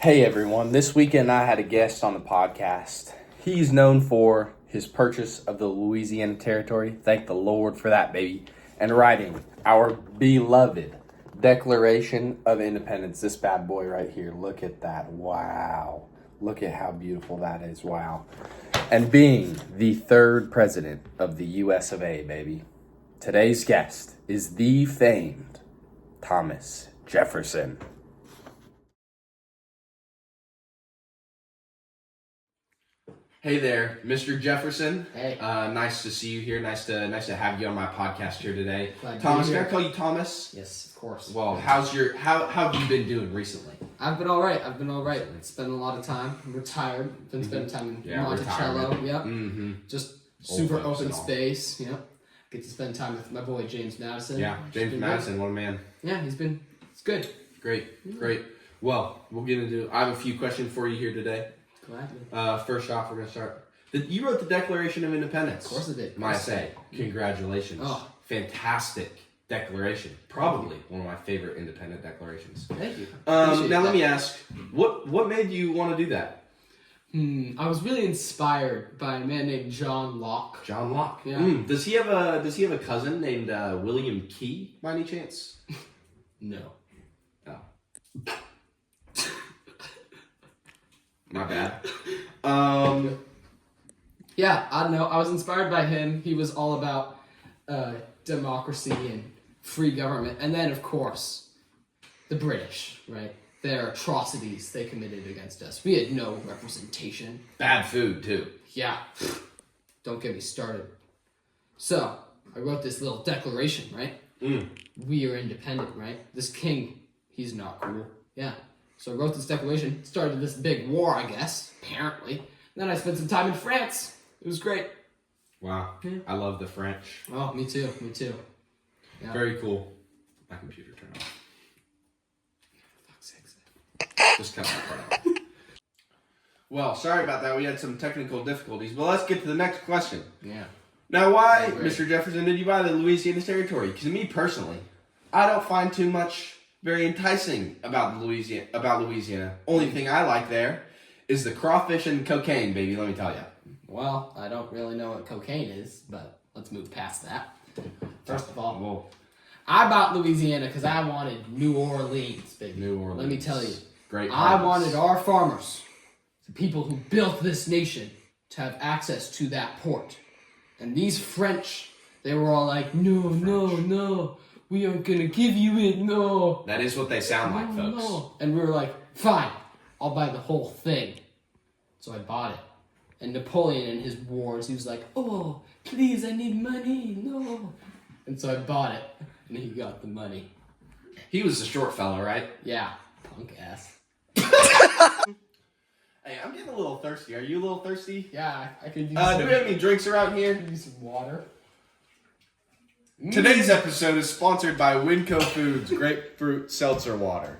Hey everyone, this weekend I had a guest on the podcast. He's known for his purchase of the Louisiana Territory. Thank the Lord for that, baby. And writing our beloved Declaration of Independence. This bad boy right here. Look at that. Wow. Look at how beautiful that is. Wow. And being the third president of the US of A, baby. Today's guest is the famed Thomas Jefferson. Hey there, Mr. Jefferson. Hey. Nice to see you here. Nice to have you on my podcast here today. Glad to Thomas, be can here. I call you Thomas? Yes, of course. Well, how have you been doing recently? I've been all right. Spent a lot of time. I'm retired. Been spending time in Monticello. retirement. Yep. Mm-hmm. Just Old super folks open and all. space. Yep. Get to spend time with my boy James Madison. Yeah, It's James been Madison, what a man. Good. Yeah, it's good. Great. Well, I have a few questions for you here today. Gladly. First off, we're going to start. You wrote the Declaration of Independence. Of course I did. Might I say, congratulations. Oh. Fantastic declaration. Probably one of my favorite independent declarations. Thank you. Let me ask, what made you want to do that? I was really inspired by a man named John Locke. John Locke. Yeah. Does he have a cousin named William Key by any chance? No. Oh. My bad. Yeah, I don't know. I was inspired by him. He was all about democracy and free government. And then, of course, the British, right? Their atrocities they committed against us. We had no representation. Bad food, too. Yeah. Don't get me started. So, I wrote this little declaration, right? We are independent, right? This king, he's not cool. Yeah. So I wrote this declaration, started this big war, I guess, apparently. Then I spent some time in France. It was great. Wow. Yeah. I love the French. Oh, me too. Yeah. Very cool. My computer turned off. Fuck's sake. Just cut that part out. Well, sorry about that. We had some technical difficulties. But let's get to the next question. Yeah. Now, why, Great. Mr. Jefferson, did you buy the Louisiana Territory? Because me personally, I don't find too much very enticing about Louisiana. Only thing I like there is the crawfish and cocaine, baby. Let me tell you. Well, I don't really know what cocaine is, but let's move past that. First of all, Well, I bought Louisiana because I wanted New Orleans, baby. New Orleans. Let me tell you. Great. I harvest. wanted our farmers, the people who built this nation, to have access to that port. And these French, they were all like, no, we aren't gonna give you it, no. That is what they sound like, folks. No. And we were like, fine, I'll buy the whole thing. So I bought it. And Napoleon in his wars, he was like, oh, please, I need money, no. And so I bought it, and he got the money. He was a short fella, right? Yeah, punk ass. Hey, I'm getting a little thirsty. Are you a little thirsty? Yeah, I could use Do we have any drinks around here? use some water. Today's episode is sponsored by Winco Foods Grapefruit Seltzer Water.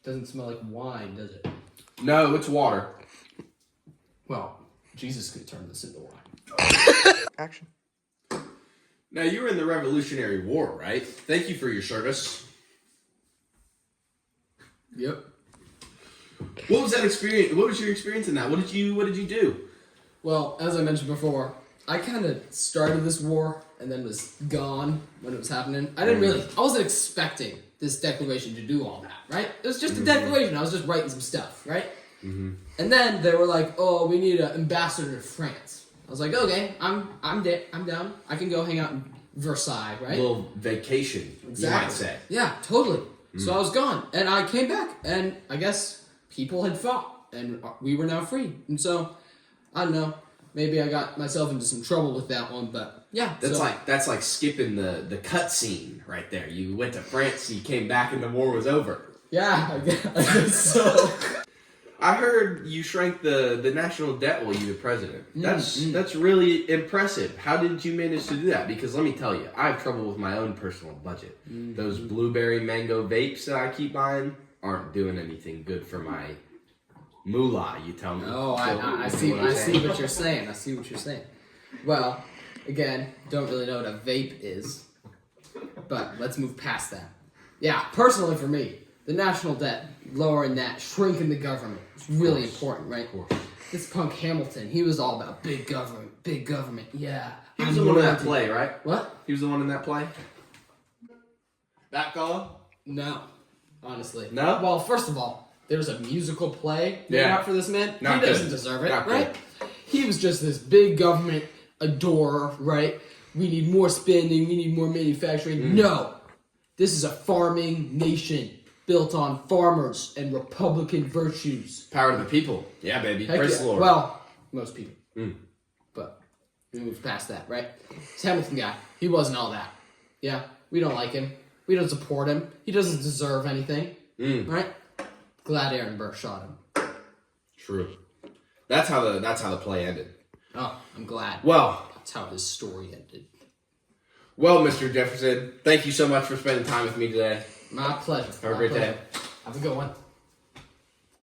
Doesn't smell like wine, does it? No, it's water. Well, Jesus could turn this into wine. Action. Now, you were in the Revolutionary War, right? Thank you for your service. Yep. What was that experience? What was your experience in that? What did you do? Well, as I mentioned before, I kind of started this war and then was gone when it was happening. I wasn't expecting this declaration to do all that, right? It was just a declaration. I was just writing some stuff, right? And then they were like, "Oh, we need an ambassador to France." I was like, "Okay, I'm down. I can go hang out in Versailles, right?" A little vacation, you might say. Yeah, totally. So I was gone, and I came back, and I guess people had fought, and we were now free. And so, I don't know. Maybe I got myself into some trouble with that one, but yeah. That's like skipping the cut scene right there. You went to France, you came back, and the war was over. Yeah, I guess so. I heard you shrank the national debt while you were president. That's really impressive. How did you manage to do that? Because let me tell you, I have trouble with my own personal budget. Those blueberry mango vapes that I keep buying aren't doing anything good for my moolah. You tell me. Oh, I see what you're saying. Well, Again, don't really know what a vape is, but let's move past that. Yeah, personally for me, the national debt, lowering that, shrinking the government, it's really important, right? Of course. This punk Hamilton, he was all about big government, yeah. He was the one in that play, right? What? He was the one in that play? That fellow? No, honestly. No? Well, first of all, there's a musical play made Yeah. out for this man. Not He doesn't good. deserve it, Not right? He was just this big government adorer, right? We need more spending, we need more manufacturing. No. This is a farming nation built on farmers and Republican virtues. Power to the people. Yeah, baby. Heck Praise yeah. the Lord. Well, most people. Mm. But we moved past that, right? This Hamilton guy, he wasn't all that. Yeah, we don't like him. We don't support him. He doesn't deserve anything, right? Glad Aaron Burr shot him. True. That's how the play ended. Oh, I'm glad. Well, That's how his story ended. well, Mr. Jefferson, thank you so much for spending time with me today. My pleasure. Have a great day. Have a good one.